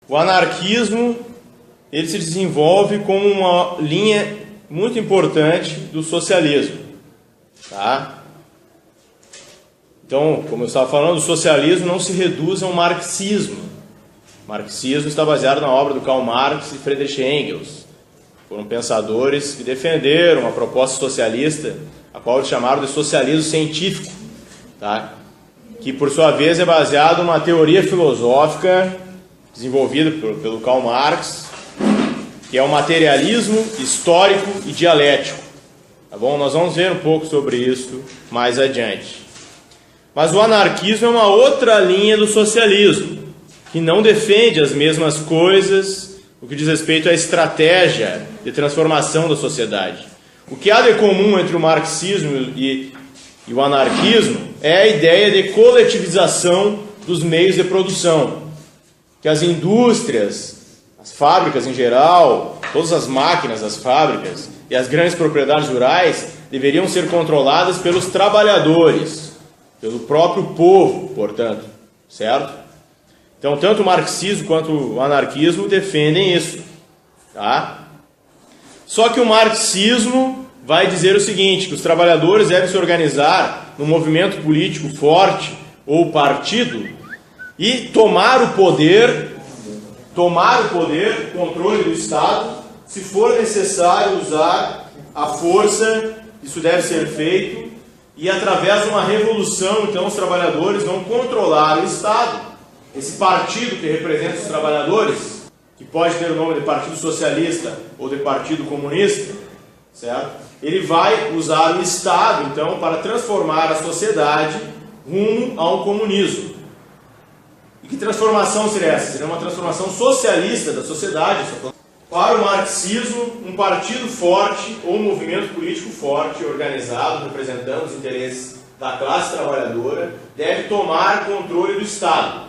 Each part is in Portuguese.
O anarquismo ele se desenvolve como uma linha muito importante do socialismo. Tá? Então, como eu estava falando, o socialismo não se reduz a um marxismo. O marxismo está baseado na obra do Karl Marx e Friedrich Engels. Foram pensadores que defenderam uma proposta socialista, a qual eles chamaram de socialismo científico, tá? Que por sua vez é baseado numa teoria filosófica desenvolvida pelo Karl Marx, que é o materialismo histórico e dialético. Tá bom? Nós vamos ver um pouco sobre isso mais adiante. Mas o anarquismo é uma outra linha do socialismo, que não defende as mesmas coisas no que diz respeito à estratégia de transformação da sociedade. O que há de comum entre o marxismo e o anarquismo é a ideia de coletivização dos meios de produção, que as indústrias, as fábricas em geral, todas as máquinas das fábricas e as grandes propriedades rurais deveriam ser controladas pelos trabalhadores, pelo próprio povo, portanto, certo? Então, tanto o marxismo quanto o anarquismo defendem isso, tá? Só que o marxismo vai dizer o seguinte, que os trabalhadores devem se organizar num movimento político forte ou partido e tomar o poder, o controle do Estado, se for necessário usar a força, isso deve ser feito, e através de uma revolução, então, os trabalhadores vão controlar o Estado. Esse partido que representa os trabalhadores, que pode ter o nome de Partido Socialista ou de Partido Comunista, certo? Ele vai usar o Estado, então, para transformar a sociedade rumo a um comunismo. E que transformação seria essa? Seria uma transformação socialista da sociedade. Para o marxismo, um partido forte ou um movimento político forte, organizado, representando os interesses da classe trabalhadora, deve tomar controle do Estado.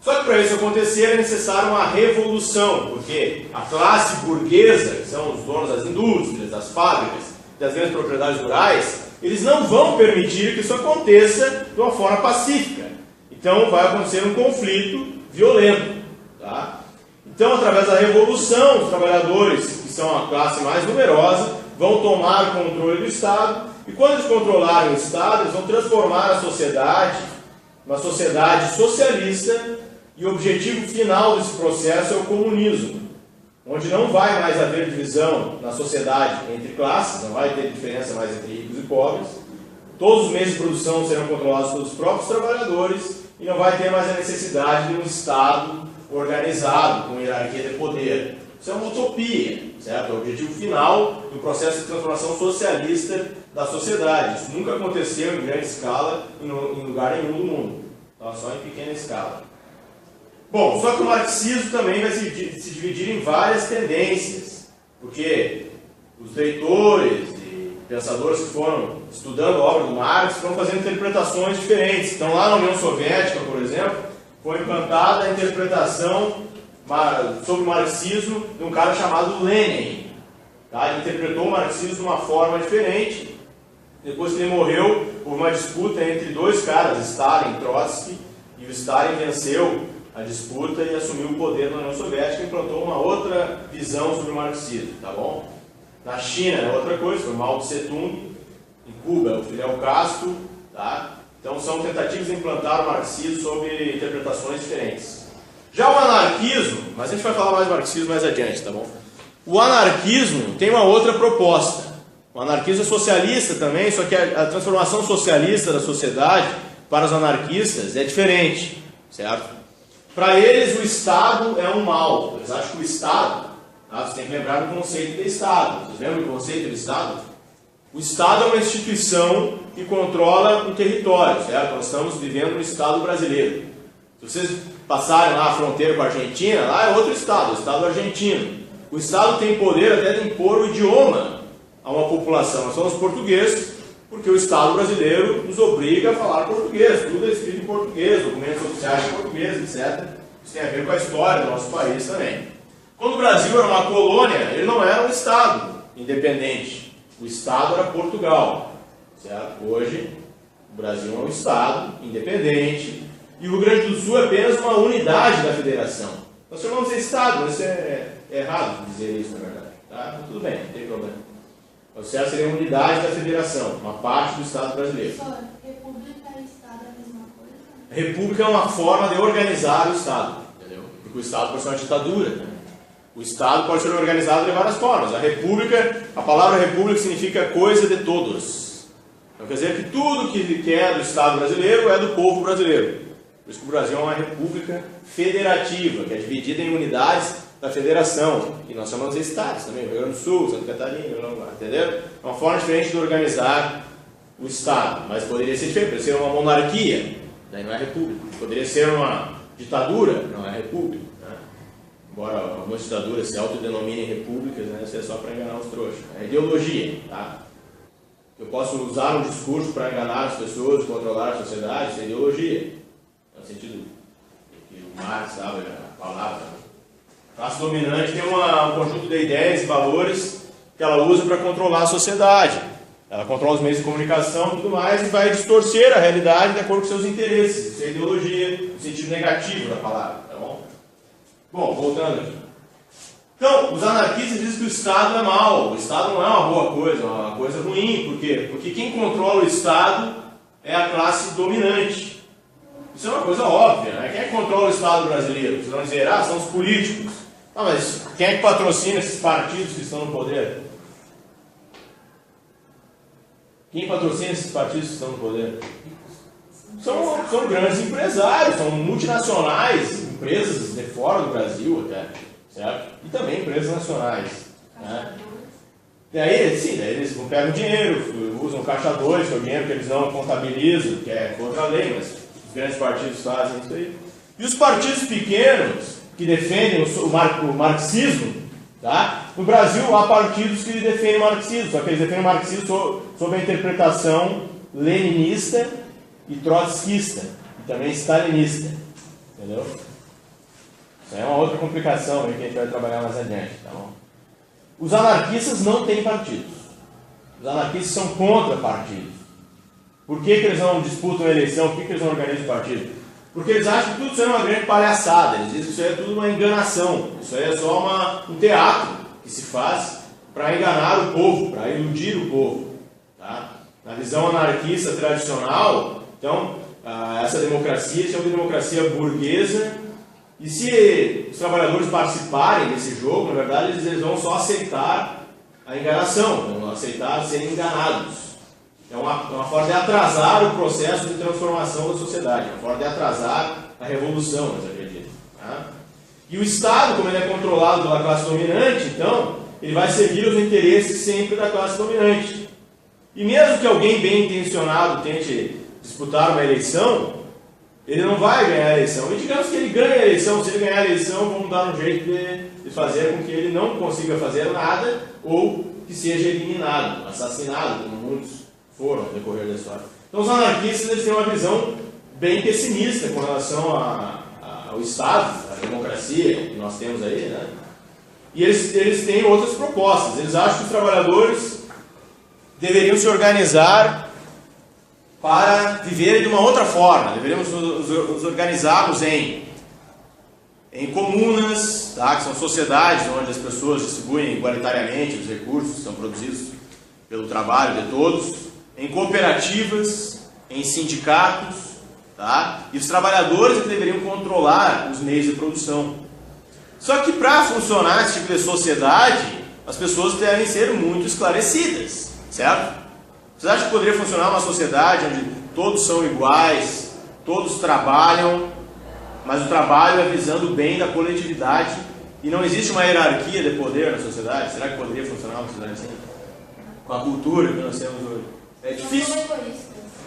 Só que para isso acontecer é necessário uma revolução, porque a classe burguesa, que são os donos das indústrias, das fábricas, das grandes propriedades rurais, eles não vão permitir que isso aconteça de uma forma pacífica. Então vai acontecer um conflito violento. Tá? Então, através da revolução, os trabalhadores, que são a classe mais numerosa, vão tomar o controle do Estado, e quando eles controlarem o Estado, eles vão transformar a sociedade uma sociedade socialista, e o objetivo final desse processo é o comunismo, onde não vai mais haver divisão na sociedade entre classes, não vai ter diferença mais entre ricos e pobres, todos os meios de produção serão controlados pelos próprios trabalhadores e não vai ter mais a necessidade de um Estado organizado, com hierarquia de poder. Isso é uma utopia, certo? É o objetivo final do processo de transformação socialista da sociedade. Isso nunca aconteceu em grande escala em lugar nenhum do mundo, tá? Só em pequena escala. Bom, só que o marxismo também vai se dividir em várias tendências, porque os leitores e pensadores que foram estudando a obra do Marx foram fazendo interpretações diferentes. Então, lá na União Soviética, por exemplo, foi implantada a interpretação sobre o marxismo de um cara chamado Lenin. Tá? Ele interpretou o marxismo de uma forma diferente. Depois que ele morreu, houve uma disputa entre dois caras, Stalin e Trotsky, e o Stalin venceu a disputa e assumiu o poder na União Soviética e implantou uma outra visão sobre o marxismo, tá bom? Na China é outra coisa, foi Mao Tse-tung, em Cuba é o Fidel Castro, tá? Então são tentativas de implantar o marxismo sob interpretações diferentes. Já o anarquismo, mas a gente vai falar mais do marxismo mais adiante, tá bom? O anarquismo tem uma outra proposta. O anarquismo é socialista também, só que a transformação socialista da sociedade para os anarquistas é diferente, certo? Para eles, o Estado é um mal. Eles acham que o Estado, tá? Você tem que lembrar do conceito de Estado. Vocês lembram do conceito de Estado? O Estado é uma instituição que controla um território, certo? Nós estamos vivendo no Estado brasileiro. Se vocês passarem lá a fronteira com a Argentina, lá é outro Estado, o Estado argentino. O Estado tem poder até de impor o idioma a uma população. Nós somos portugueses, porque o Estado brasileiro nos obriga a falar português, tudo é escrito em português, documentos oficiais em português, etc. Isso tem a ver com a história do nosso país também. Quando o Brasil era uma colônia, ele não era um Estado independente. O Estado era Portugal, certo? Hoje, o Brasil é um Estado independente e o Rio Grande do Sul é apenas uma unidade da federação. Nós chamamos de Estado, mas isso é errado dizer isso, na verdade. Tá? Mas tudo bem, não tem problema. O certo seria uma unidade da federação, uma parte do Estado brasileiro. Professor, república e Estado é a mesma coisa? República é uma forma de organizar o Estado, entendeu? Porque o Estado pode ser uma ditadura, né? O Estado pode ser organizado de várias formas. A República, a palavra República significa coisa de todos. Então quer dizer que tudo que é do Estado brasileiro é do povo brasileiro. Por isso que o Brasil é uma república federativa, que é dividida em unidades da federação, que nós chamamos de estados também, Rio Grande do Sul, Santa Catarina, entendeu? É uma forma diferente de organizar o Estado, mas poderia ser diferente, poderia ser uma monarquia, daí não é república. Poderia ser uma ditadura, não é república. Né? Embora algumas ditaduras se autodenominem repúblicas, né? Isso é só para enganar os trouxas. É ideologia, tá? Eu posso usar um discurso para enganar as pessoas, controlar a sociedade, isso é ideologia. No sentido que o Marx sabe a palavra. A classe dominante tem um conjunto de ideias e valores que ela usa para controlar a sociedade. Ela controla os meios de comunicação e tudo mais e vai distorcer a realidade de acordo com seus interesses. Isso é ideologia no sentido negativo da palavra, tá bom? Bom, voltando aqui. Então, os anarquistas dizem que o Estado é mau. O Estado não é uma boa coisa, é uma coisa ruim. Por quê? Porque quem controla o Estado é a classe dominante. Isso é uma coisa óbvia, né? Quem é que controla o Estado brasileiro? Vocês vão dizer, são os políticos. Ah, mas quem é que patrocina esses partidos que estão no poder? Quem patrocina esses partidos que estão no poder? São grandes empresários, são multinacionais, empresas de fora do Brasil até, certo? E também empresas nacionais. Né? Daí, sim, daí eles pegam dinheiro, usam caixa 2, que é o dinheiro que eles não contabilizam, que é contra a lei, mas os grandes partidos fazem isso aí. E os partidos pequenos, que defendem o marxismo, tá? No Brasil há partidos que defendem o marxismo, só que eles defendem o marxismo sob a interpretação leninista e trotskista, e também stalinista, entendeu? Isso é uma outra complicação aí que a gente vai trabalhar mais adiante, tá bom? Os anarquistas não têm partidos. Os anarquistas são contra partidos. Por que eles não disputam a eleição? Por que eles não organizam partido? Porque eles acham que tudo isso é uma grande palhaçada. Eles dizem que isso é tudo uma enganação. Isso aí é só um teatro que se faz para enganar o povo, para iludir o povo. Tá? Na visão anarquista tradicional, então, essa democracia é uma democracia burguesa. E se os trabalhadores participarem desse jogo, na verdade, eles vão só aceitar a enganação, vão aceitar serem enganados. É uma forma de atrasar o processo de transformação da sociedade, uma forma de atrasar a revolução, eles acreditam. Tá? E o Estado, como ele é controlado pela classe dominante, então, ele vai seguir os interesses sempre da classe dominante. E mesmo que alguém bem intencionado tente disputar uma eleição, ele não vai ganhar a eleição. E digamos que ele ganha a eleição, se ele ganhar a eleição, vamos dar um jeito de fazer com que ele não consiga fazer nada ou que seja eliminado, assassinado, como muitos foram no decorrer da história. Então os anarquistas eles têm uma visão bem pessimista com relação ao Estado, à democracia que nós temos aí, né? E eles têm outras propostas. Eles acham que os trabalhadores deveriam se organizar para viver de uma outra forma. Deveríamos nos organizarmos em comunas, tá? Que são sociedades onde as pessoas distribuem igualitariamente os recursos que são produzidos pelo trabalho de todos, em cooperativas, em sindicatos, tá? E os trabalhadores que deveriam controlar os meios de produção. Só que para funcionar esse tipo de sociedade, as pessoas devem ser muito esclarecidas, certo? Vocês acham que poderia funcionar uma sociedade onde todos são iguais, todos trabalham, mas o trabalho é visando o bem da coletividade e não existe uma hierarquia de poder na sociedade? Será que poderia funcionar uma sociedade assim? Com a cultura que nós temos hoje? É difícil.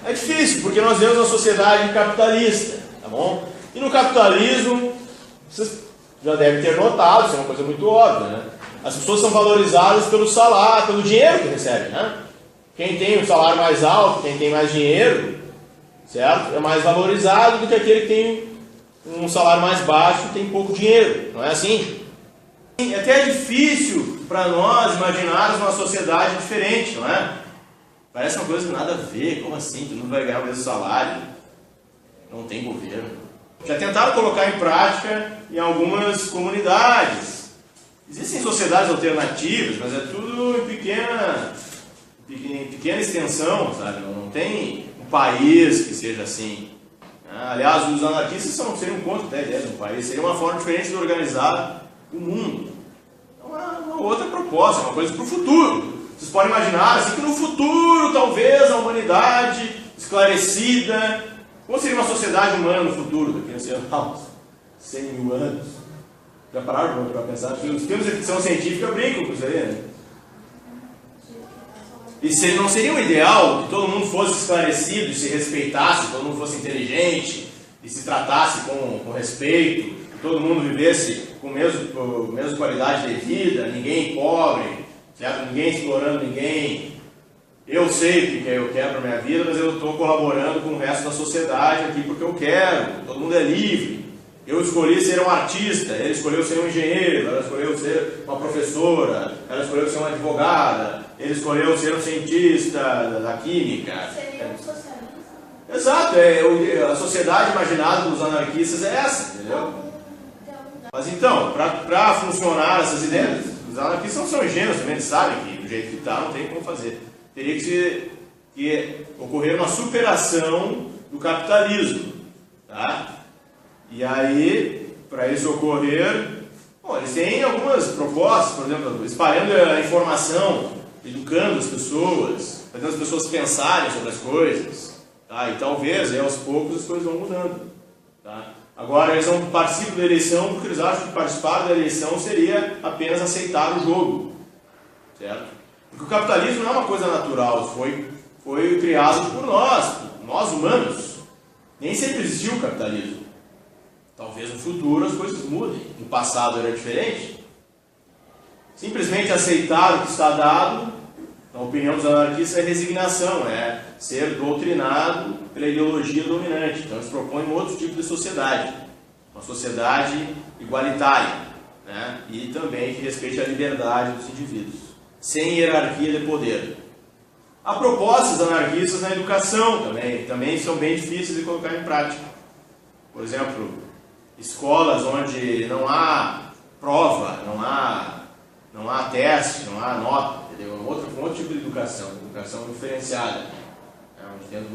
É difícil, porque nós vemos uma sociedade capitalista, tá bom? E no capitalismo, vocês já devem ter notado, isso é uma coisa muito óbvia, né? As pessoas são valorizadas pelo salário, pelo dinheiro que recebem, né? Quem tem um salário mais alto, quem tem mais dinheiro, certo? É mais valorizado do que aquele que tem um salário mais baixo e tem pouco dinheiro, não é assim? É até difícil para nós imaginarmos uma sociedade diferente, não é? Parece uma coisa que nada a ver, como assim? Tu não vai ganhar o mesmo salário? Não tem governo. Já tentaram colocar em prática em algumas comunidades. Existem sociedades alternativas, mas é tudo em pequena extensão, sabe? Não tem um país que seja assim. Aliás, os anarquistas seriam contra até a ideia de um país, seria uma forma diferente de organizar o mundo. É uma outra proposta, uma coisa para o futuro. Vocês podem imaginar assim, que no futuro, talvez, a humanidade esclarecida... Como seria uma sociedade humana no futuro, daqui a uns 100 mil anos? Já pararam para pensar? Os filmes de ficção científica brincam com isso aí, né? E não seria o ideal que todo mundo fosse esclarecido e se respeitasse, todo mundo fosse inteligente e se tratasse com respeito, que todo mundo vivesse com a mesma qualidade de vida, ninguém pobre, certo? Ninguém explorando ninguém. Eu sei o que eu quero para a minha vida, mas eu estou colaborando com o resto da sociedade aqui porque eu quero. Todo mundo é livre. Eu escolhi ser um artista, ele escolheu ser um engenheiro, ela escolheu ser uma professora, ela escolheu ser uma advogada, ele escolheu ser um cientista da química. Seria um socialista? Exato, a sociedade imaginada pelos anarquistas é essa, entendeu? Mas então, para funcionar essas ideias, os anarquistas não são ingênuos também, eles sabem que do jeito que está não tem como fazer. Teria que ocorrer uma superação do capitalismo, tá? E aí, para isso ocorrer, eles têm algumas propostas, por exemplo, espalhando a informação, educando as pessoas, fazendo as pessoas pensarem sobre as coisas, tá? E talvez, aos poucos, as coisas vão mudando, tá? Agora, eles não participam da eleição porque eles acham que participar da eleição seria apenas aceitar o jogo, certo? Porque o capitalismo não é uma coisa natural, foi criado por nós humanos. Nem sempre existiu o capitalismo. Talvez no futuro as coisas mudem. No passado era diferente. Simplesmente aceitar o que está dado, na opinião dos anarquistas, é resignação, é ser doutrinado pela ideologia dominante. Então eles propõem um outro tipo de sociedade. Uma sociedade igualitária, né? E também que respeite a liberdade dos indivíduos, sem hierarquia de poder. Há propostas anarquistas na educação também são bem difíceis de colocar em prática. Por exemplo, escolas onde não há prova, não há teste, não há nota, entendeu? Um outro tipo de educação diferenciada, onde tenta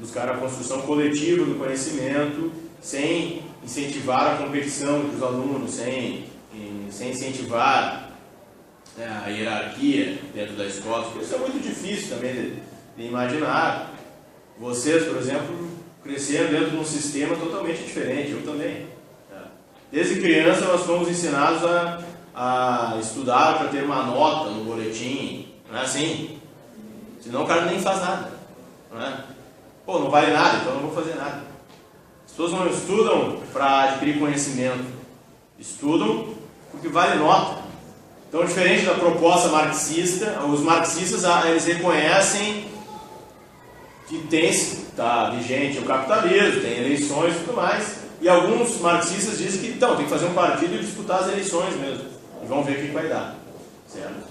buscar a construção coletiva do conhecimento, sem incentivar a competição entre os alunos, sem incentivar a hierarquia dentro da escola, porque isso é muito difícil também de imaginar. Vocês, por exemplo, cresceram dentro de um sistema totalmente diferente, eu também. Desde criança nós fomos ensinados a estudar para ter uma nota no boletim, não é assim? Senão o cara nem faz nada, não é? Pô, não vale nada, então não vou fazer nada. As pessoas não estudam para adquirir conhecimento, estudam porque vale nota. Então, diferente da proposta marxista, os marxistas eles reconhecem que está vigente o capitalismo, tem eleições e tudo mais, e alguns marxistas dizem que tem que fazer um partido e disputar as eleições mesmo, e vão ver o que vai dar, certo?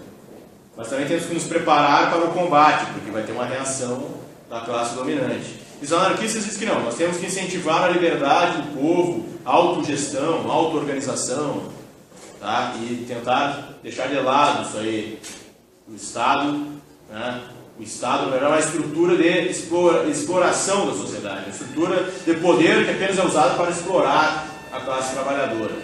Mas também temos que nos preparar para o combate, porque vai ter uma reação da classe dominante. E os anarquistas dizem que não, nós temos que incentivar a liberdade do povo, a autogestão, a auto-organização, tá? E tentar deixar de lado isso aí, o Estado, né? O Estado é uma estrutura de exploração da sociedade, uma estrutura de poder que apenas é usada para explorar a classe trabalhadora.